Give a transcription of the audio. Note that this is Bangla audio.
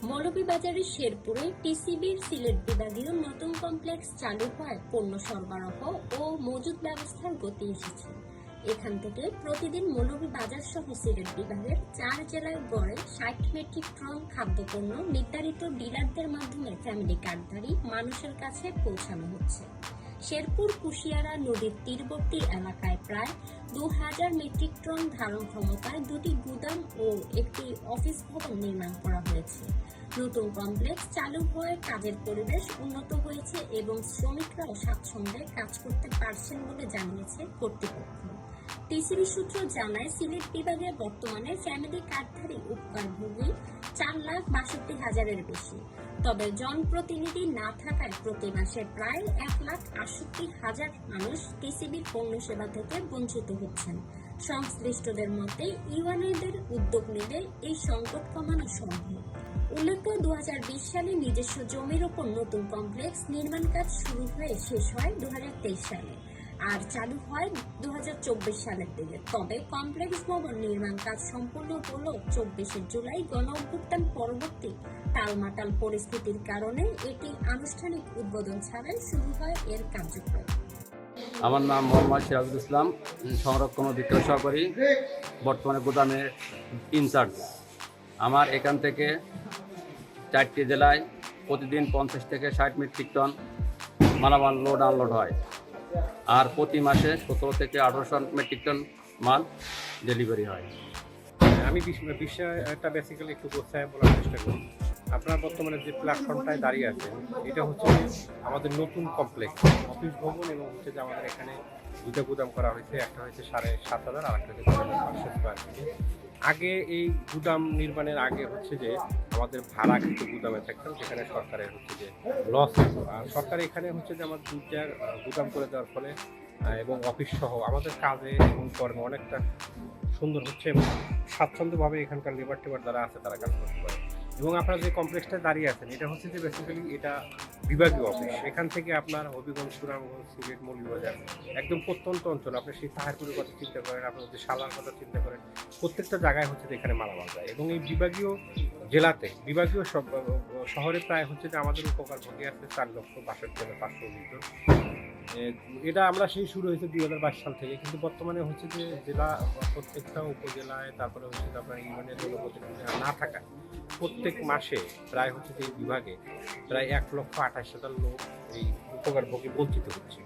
মৌলভীবাজারের শেরপুরে টিসিবির সিলেট বিভাগীয় নতুন কমপ্লেক্স চালু হয় পণ্য সরবরাহ ও মজুত ব্যবস্থার গতি এসেছে। এখান থেকে প্রতিদিন মৌলভীবাজার সহ সিলেট বিভাগের 4 জেলায় গড়ে 60 মেট্রিক টন খাদ্যপণ্য নির্ধারিত ডিলারদের মাধ্যমে ফ্যামিলি কার্ডধারী মানুষের কাছে পৌঁছানো হচ্ছে। শেরপুর কুশিয়ারা নদীর তীরবর্তী এলাকায় প্রায় 2000 মেট্রিক টন ধারণ ক্ষমতায় 2টি গুদাম ও একটি অফিস ভবন নির্মাণ করা হয়েছে। নতুন কমপ্লেক্স চালু হয়ে কাজের পরিবেশ উন্নত হয়েছে এবং শ্রমিকরাও স্বাচ্ছন্দ্যে কাজ করতে পারছেন বলে জানিয়েছে কর্তৃপক্ষ। টিসিবি সূত্র জানায়, সিলেট বিভাগে বর্তমানে ফ্যামিলি কার্ডধারী উপকারভোগী 4,62,000-এর বেশি। তবে জনপ্রতিনিধি না থাকায় প্রতি মাসে প্রায় 1,68,000 মানুষ টিসিবির পণ্য সেবা থেকে বঞ্চিত হচ্ছেন। সংশ্লিষ্টদের মতে ইউএনএদের উদ্যোগ নিলে এই সংকট কমানো সম্ভব। উল্লেখ্য, 2020 সালে নিজস্ব জমির ওপর নতুন কমপ্লেক্স নির্মাণ কাজ শুরু হয়ে শেষ হয় 2023 সালে আর চালু হয় 2024 সালের দিকে। তবে কমপ্লেক্স ভবন নির্মাণ কাজ সম্পূর্ণ হলো 24শে জুলাই গণঅভ্যুত্থান পরবর্তী টালমাটাল পরিস্থিতির কারণে এটি আনুষ্ঠানিক উদ্বোধন ছাড়াই শুরু হয় এর কার্যক্রম। আমার নাম মোহাম্মদ সিরাজুল ইসলাম, সংরক্ষণ ও বিক্রয় সহকারী, বর্তমানে গুদামের ইনচার্জ। আমার এখান থেকে 4টি জেলায় প্রতিদিন 50 থেকে 60 মেট্রিক টন মালামাল লোড আনলোড হয়, আর প্রতি মাসে 17 থেকে 1800 মেট্রিক টন মাল ডেলিভারি হয়। আমি বিষয়টা বেসিক্যালি একটু গোছায় বলার চেষ্টা করি। আপনার বর্তমানে যে প্ল্যাটফর্মটায় দাঁড়িয়ে আছেন, এটা হচ্ছে আমাদের নতুন কমপ্লেক্স অফিস ভবন, এবং হচ্ছে যে আমাদের এখানে 2টা গুদাম করা হয়েছে। একটা হয়েছে 7,500 আর একটা হচ্ছে 5,500 স্কোয়ার ফিট। আগে এই গুদাম নির্মাণের আগে হচ্ছে যে আমাদের ভাড়া কিন্তু গুদামে থাকতাম, যেখানে সরকারের হচ্ছে যে লস হতো। আর সরকার এখানে হচ্ছে যে আমার 2টা গুদাম করে দেওয়ার ফলে এবং অফিস সহ আমাদের কাজে এবং কর্মে অনেকটা সুন্দর হচ্ছে এবং স্বাচ্ছন্দ্যভাবে এখানকার লেবার টেবার যারা আছে তারা কাজ করতে পারে। এবং আপনারা যে কমপ্লেক্সটায় দাঁড়িয়ে আছেন, এটা হচ্ছে যে বেসিক্যালি এটা বিভাগীয় অফিস। এখান থেকে আপনার হবিগঞ্জ, সুনামগঞ্জ, সিলেট, মৌলভীবাজার একদম প্রত্যন্ত অঞ্চল, আপনি সেই তাহারপুরের কথা চিন্তা করেন, আপনার হচ্ছে সালার কথা চিন্তা করেন, প্রত্যেকটা জায়গায় হচ্ছে যে এখানে মালামাল যায়। এবং এই বিভাগীয় জেলাতে, বিভাগীয় শহরে প্রায় হচ্ছে যে আমাদের উপকারভোগী আছে 4,62,520 জন। এটা আমরা সেই শুরু হয়েছে 2022 সাল থেকে, কিন্তু বর্তমানে হচ্ছে যে জেলা প্রত্যেকটা উপজেলায়, তারপরে হচ্ছে যে আপনার ইউনিয়নের জনপ্রতিনিধি না থাকায় প্রত্যেক মাসে প্রায় হচ্ছে যে এই বিভাগে প্রায় 1,28,000 লোক এই উপকারভোগী বঞ্চিত হচ্ছে।